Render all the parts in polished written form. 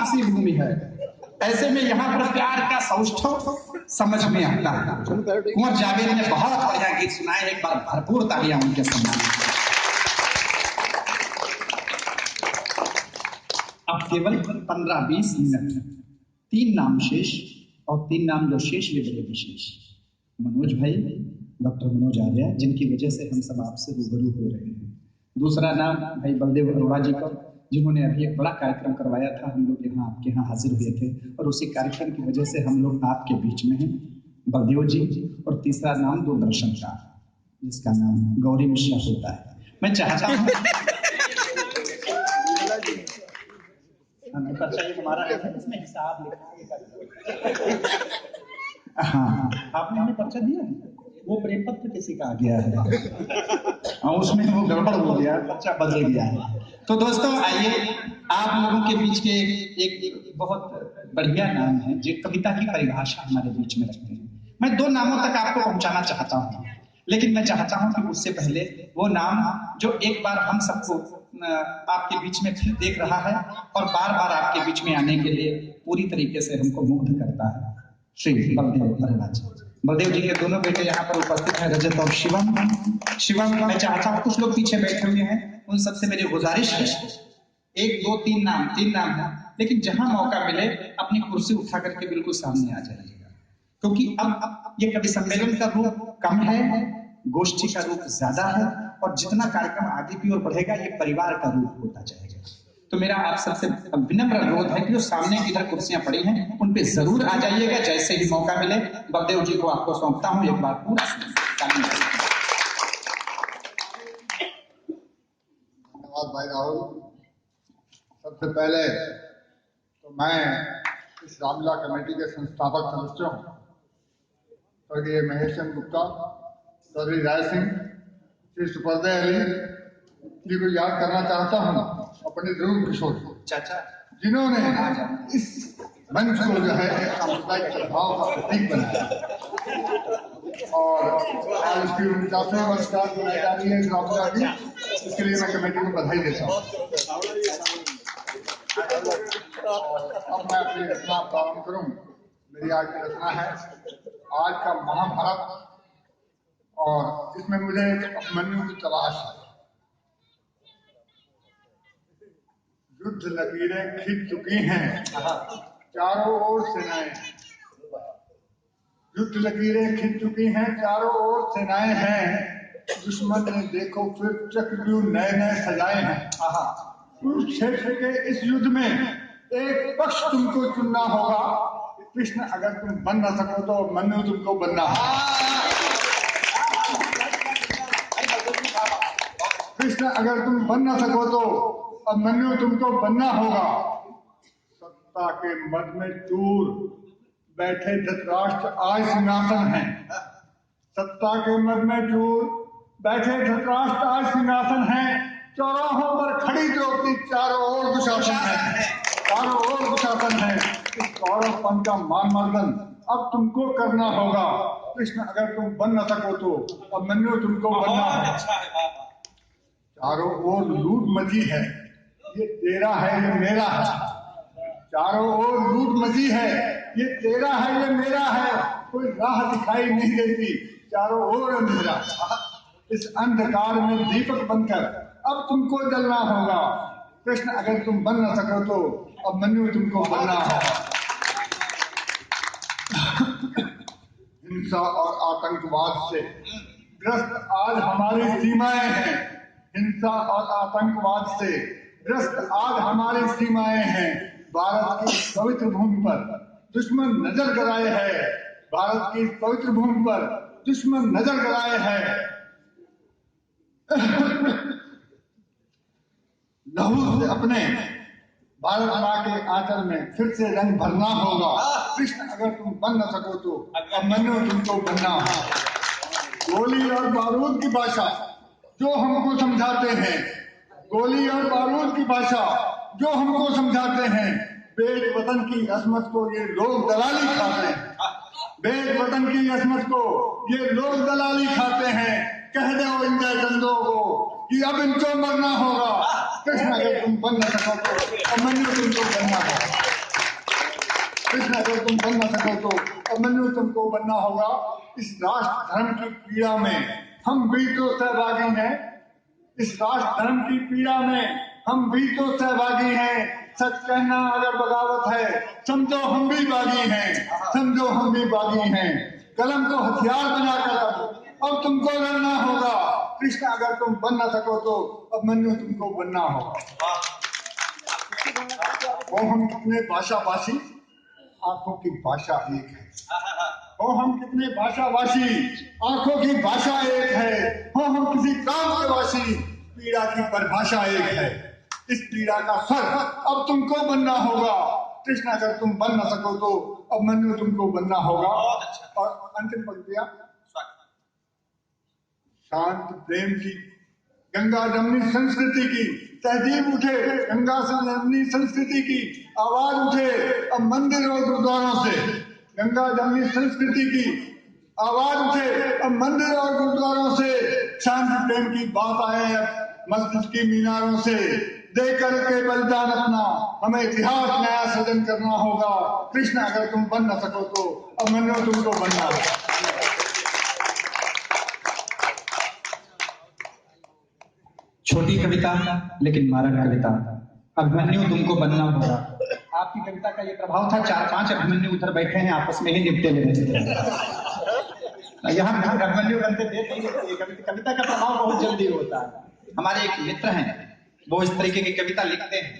सी भूमि है। ऐसे में यहाँ पर प्यार का सौष्ठव समझ में आता है। कुंवर जावेद ने बहुत बढ़िया गीत सुनाए, एक बार भरपूर तालियां उनके सम्मान। अब केवल 15-20 मिनट, 3 नाम शेष, और 3 नाम जो शेष वे बड़े विशेष। मनोज भाई, डॉक्टर मनोज आर्य, जिनकी वजह से हम सब आपसे रूबरू हो रहे हैं। दूसरा नाम भाई बलदेव अरोड़ा जी का, जिन्होंने अभी एक बड़ा कार्यक्रम करवाया था, हम लोग यहाँ आपके यहाँ हाजिर हुए थे, और उसी कार्यक्रम की वजह से हम लोग आपके बीच में हैं, बलदेव जी। और तीसरा नाम दूरदर्शन का, जिसका नाम गौरी मिश्रा होता है। मैं चाहता हूँ हमारा इसमें हिसाब लिखा। हाँ, आपने हमें पर्चा दिया है, वो प्रेम पत्र किसी का आ गया है और उसमें वो गड़बड़ हो गया, पर्चा बदल गया है। तो दोस्तों आइए, आप लोगों के बीच के एक बहुत बढ़िया नाम है, जो कविता की परिभाषा हमारे बीच में रखते हैं। मैं 2 नामों तक आपको पहुंचाना चाहता हूँ, लेकिन मैं चाहता हूँ कि उससे पहले वो नाम जो एक बार हम सबको आपके बीच में फिर देख रहा है और बार बार आपके बीच में आने के लिए पूरी तरीके से हमको मुग्ध करता है, श्री बलदेव अरोड़ा जी। बलदेव जी के दोनों बेटे यहाँ पर उपस्थित हैं, रजत और शिवम। शिवम, मैं चाहता हूँ, कुछ लोग पीछे बैठे हुए हैं, उन सबसे मेरी गुजारिश है, 1, 2, 3 नाम है, लेकिन जहां मौका मिले अपनी कुर्सी उठा करके बिल्कुल सामने आ जाइएगा, क्योंकि अब ये कवि सम्मेलन का रूप कम है, गोष्ठी का रूप ज्यादा है, और जितना कार्यक्रम आगे की ओर बढ़ेगा ये परिवार का रूप होता जाएगा। तो मेरा आप सबसे विनम्र अनुरोध है कि जो सामने की इधर कुर्सियां पड़ी हैं उन पे जरूर आ जाइएगा, जैसे ही मौका मिले। बलदेव जी को आपको सौंपता हूं, एक बार पूरा धन्यवाद भाई राहुल। सबसे पहले तो मैं इस रामलीला कमेटी के संस्थापक सदस्यों स्वर्गीय महेश चंद्र गुप्ता, चौधरी राय सिंह, श्री सुपरदय अली जी को याद करना चाहता हूँ, अपने ध्रुव किशोर चाचा, जिन्होंने इस मंच को जो है सांप्रदायिक सद्भाव का प्रतीक बनाया, और आज उसकी 49वें वर्षगांठ मनाई जा रही है रामलीला की, इसके लिए मैं कमेटी को बधाई देता हूँ। अब मैं अपनी रचना प्रारंभ करूं। मेरी आज की रचना है आज का महाभारत, और इसमें मुझे अभिमन्यु की तलाश है। युद्ध लकीरें खिंच चुकी हैं, चारों ओर सेनाएं, युद्ध लकीरें खिंच चुकी हैं, चारों ओर सेनाएं हैं, दुश्मन ने देखो फिर चक्रव्यूह नए नए सजाए हैं। कुरुक्षेत्र के इस युद्ध में एक पक्ष तुमको चुनना होगा, कृष्ण अगर तुम बन न सको तो मनु तुमको बनना होगा। कृष्ण अगर तुम बन न सको तो अब मनु तुमको बनना होगा। सत्ता के मद में चूर बैठे धृतराष्ट्र आज सिंहासन है, सत्ता के मद में चूर बैठे धृतराष्ट्र आज सिंहासन है, चौराहों पर खड़ी द्रौपदी चारों ओर दुशासन है, चारों ओर दुशासन है। इस कौरवपन का मान मर्दन अब तुमको करना होगा, कृष्ण अगर तुम बन न सको तो अब मनु तुमको बनना होगा। चारों ओर लूट मची है, ये तेरा है ये मेरा है, चारों ओर लूट मची है, ये तेरा है ये मेरा है, कोई राह दिखाई नहीं देती, चारों ओर अंधेरा। इस अंधकार में दीपक बनकर अब तुमको जलना होगा, कृष्ण अगर तुम बन न सको तो अब मनु तुमको बनना होगा। हिंसा और आतंकवाद से ग्रस्त आज हमारी सीमाएं हैं, हिंसा और आतंकवाद से ग्रस्त आज हमारी सीमाएं हैं। भारत की पवित्र भूमि पर दुश्मन नजर गड़ाए है, भारत की पवित्र भूमि पर दुश्मन नजर गड़ाए है। लहू से अपने भारत माँ के आंचल में फिर से रंग भरना होगा, कृष्ण अगर तुम बन न सको तो अब मनु तुमको बनना होगा। गोली और बारूद की भाषा जो हमको समझाते हैं, गोली और बारूद की भाषा जो हमको समझाते हैं, बेट वतन की असमत को ये लोग दलाली खाते हैं, बेट वतन की असमत को ये लोग दलाली खाते हैं। कह दो इन जयचंदों को कि अब इनको मरना होगा, कृष्ण अगर तुम बन न सको तो मनु तुमको बनना होगा। कृष्ण अगर तुम बन न सको तो अभिमन्यु तुमको बनना होगा। इस राष्ट्र धर्म की पीड़ा में हम भी तो सहभागी हैं। इस राष्ट्र धर्म की पीड़ा में हम भी तो सहभागी हैं। सच कहना अगर बगावत है, समझो हम भी बागी हैं, समझो हम भी बागी हैं। कलम को हथियार बनाकर अब तुमको लड़ना होगा। कृष्ण अगर तुम बन न सको तो अभिमन्यु तुमको बनना होगा। वो हम कितने भाषाभाषी, आंखों की भाषा एक है। वो हम कितने भाषाभाषी, आंखों की भाषा एक है। वो हम किसी काम के वासी, पीड़ा की परिभाषा एक है। इस पीड़ा का सर अब तुमको बनना होगा। कृष्ण अगर तुम बन न सको तो अभिमन्यु तुमको बनना होगा। और अंतिम पंक्तियां, शांत प्रेम की, गंगा जमनी संस्कृति की तहजीब उठे, गंगा जमनी संस्कृति की आवाज उठे अब मंदिर और गुरुद्वारों से। गंगा जमनी संस्कृति की आवाज उठे अब मंदिर और गुरुद्वारों से। शांत प्रेम की बात आए अब मस्जिद की मीनारों से। दे करके बलिदान अपना हमें इतिहास नया सृजन करना होगा। कृष्ण अगर तुम बन न सको तो अभिमन्यु तुमको बनना होगा। छोटी कविता लेकिन मारक कविता। अभिमन्यु तुमको बनना होगा। आपकी कविता का ये प्रभाव था, 4-5 अभिमन्यु उधर बैठे हैं आपस में ही निपटे ले रहे थे। यहाँ अभिमन्यु बनते थे। कविता का प्रभाव बहुत जल्दी होता है। हमारे एक मित्र हैं, वो इस तरीके की कविता लिखते हैं,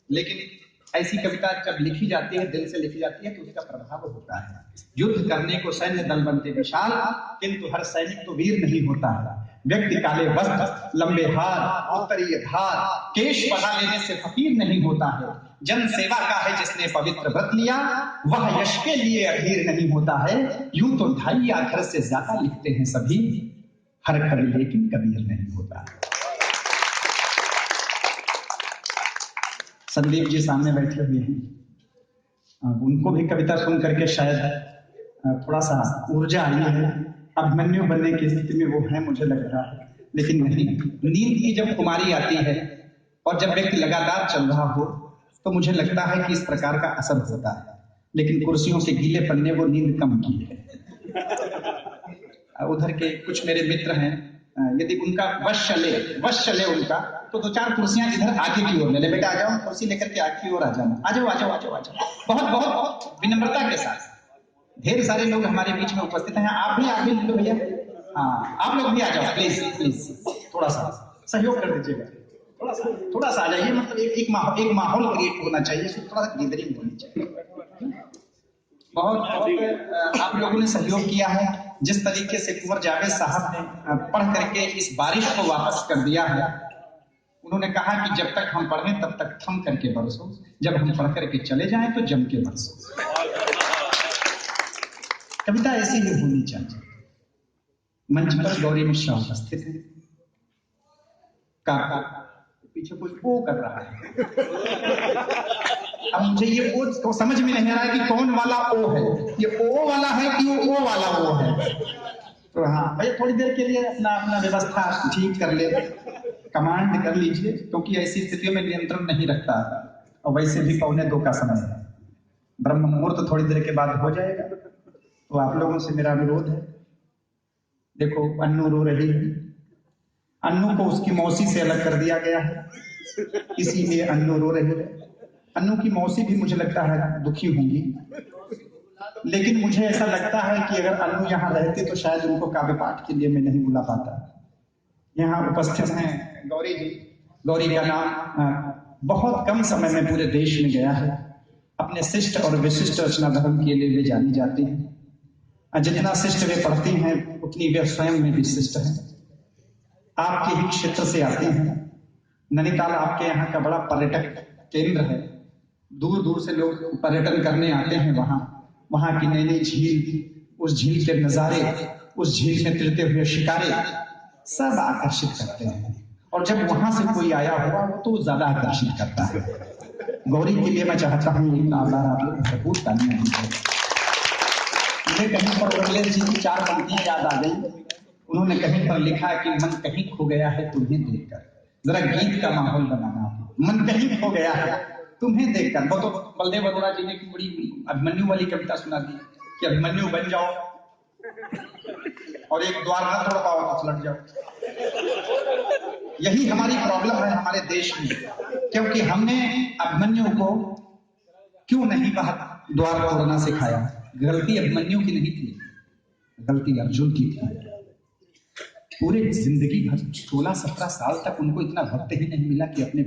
लेकिन ऐसी कविता जब लिखी जाती है, दिल से लिखी जाती है, तो उसका प्रभाव होता है। युद्ध करने को सैन्य दल बनते विशाल, किंतु हर सैनिक तो वीर नहीं होता है। व्यक्ति काले वस्त्र, लंबे हार, उत्तरीय धार, केश बढ़ा लेने से फकीर नहीं होता है। जन सेवा का है जिसने पवित्र व्रत लिया, वह यश के लिए अधीर नहीं होता है। यूं तो 2.5 अक्षर से ज्यादा लिखते हैं सभी, हर कवि लेकिन कबीर नहीं होता। संदीप जी सामने बैठे हुए हैं, उनको भी कविता सुन करके शायद थोड़ा सा ऊर्जा आई है। अभिमन्यु बनने की स्थिति में वो है, मुझे लग रहा है, लेकिन नहीं। नींद की जब खुमारी आती है और जब व्यक्ति लगातार चल रहा हो, तो मुझे लगता है कि इस प्रकार का असर होता है। लेकिन कुर्सियों से गीले पन्ने वो नींद कम की है। उधर के कुछ मेरे मित्र हैं, यदि उनका वश चले उनका, तो 2-4 कुर्सियां इधर आगे की ओर ले ले। बेटा आ जाओ, कुर्सी लेकर के आगे की ओर आ जाना। आ जाओ आ जाओ आ जाओ आ जाओ। बहुत बहुत विनम्रता के साथ। ढेर सारे लोग हमारे बीच में उपस्थित हैं। आप भी आगे ले लो भैया। हाँ, आप लोग भी आ जाओ प्लीज प्लीज। थोड़ा सा सहयोग कर दीजिएगा। थोड़ा सा आ जाइए। मतलब एक माहौल क्रिएट होना चाहिए, थोड़ा सा गैदरिंग होनी चाहिए। बहुत आप लोगों ने सहयोग किया है। जिस तरीके से कुंवर जावेद साहब ने पढ़ करके इस बारिश को वापस कर दिया है। उन्होंने कहा कि जब तक हम पढ़ें तब तक थम करके बरसो, जब हम पढ़ करके चले जाएं तो जम के बरसो। कविता ऐसी ही होनी चाहिए। मंच पर गौरी मिश्रा उपस्थित है। काका पीछे कुछ ओ कर रहा है। अब मुझे ये ओ तो समझ में नहीं आ रहा है कि कौन वाला ओ है। ये ओ वाला है कि वो ओ वाला ओ है। तो हाँ भैया, थोड़ी देर के लिए अपना व्यवस्था ठीक कर ले, कमांड कर लीजिए, क्योंकि ऐसी स्थितियों में नियंत्रण नहीं रखता। और वैसे भी 1:45 का समय है। ब्रह्म मुहूर्त थोड़ी देर के बाद हो जाएगा। तो आप लोगों से मेरा अनुरोध है, देखो अन्नू रो रही है। अन्नू को उसकी मौसी से अलग कर दिया गया है, इसीलिए अन्नू रो रही है। अन्नू की मौसी भी मुझे लगता है दुखी होंगी, लेकिन मुझे ऐसा लगता है कि अगर अन्नू यहाँ रहते तो शायद उनको काव्य पाठ के लिए मैं नहीं बुला पाता। यहाँ उपस्थित हैं गौरी जी। गौरी का नाम बहुत कम समय में पूरे देश में गया है। अपने शिष्ट और विशिष्ट रचना धर्म के लिए वे जानी जाती हैं। जितना शिष्ट वे पढ़ती हैं उतनी वे स्वयं में विशिष्ट हैं। आपके ही क्षेत्र से आती हैं। नैनीताल आपके यहाँ का बड़ा पर्यटक केंद्र है। दूर दूर से लोग पर्यटन करने आते हैं। वहाँ की नैनी झील, उस झील के नजारे, उस झील में तैरते हुए शिकारे सब आकर्षित करते हैं। और जब वहां से कोई आया हुआ तो ज्यादा आकर्षित करता है। गौरी के लिए मैं चाहता हूँ एक आभार आप लोग भरपूर तालियां दीजिए। मुझे कहीं पर रघुवीर जी की 4 पंक्तियां याद आ गई। उन्होंने कहीं पर लिखा कि मन कहीं खो गया है तुम्हें देखकर। जरा गीत का माहौल बनाना। मन कहीं खो गया है तुम्हें देखकर, वो तो बलदेव अरोड़ा जी ने की बड़ी अभिमन्यु वाली कविता सुना दी कि अभिमन्यु बन जाओ और एक द्वार ना तोड़ पाओ तो लट जाओ। यही हमारी प्रॉब्लम है हमारे देश में, क्योंकि हमने अभिमन्यु को क्यों नहीं बाहर द्वार तोड़ना सिखाया। गलती अभिमन्यु की नहीं थी, गलती अर्जुन की थी। पूरे जिंदगी भर 16-17 साल तक उनको इतना वक्त ही नहीं मिला कि अपने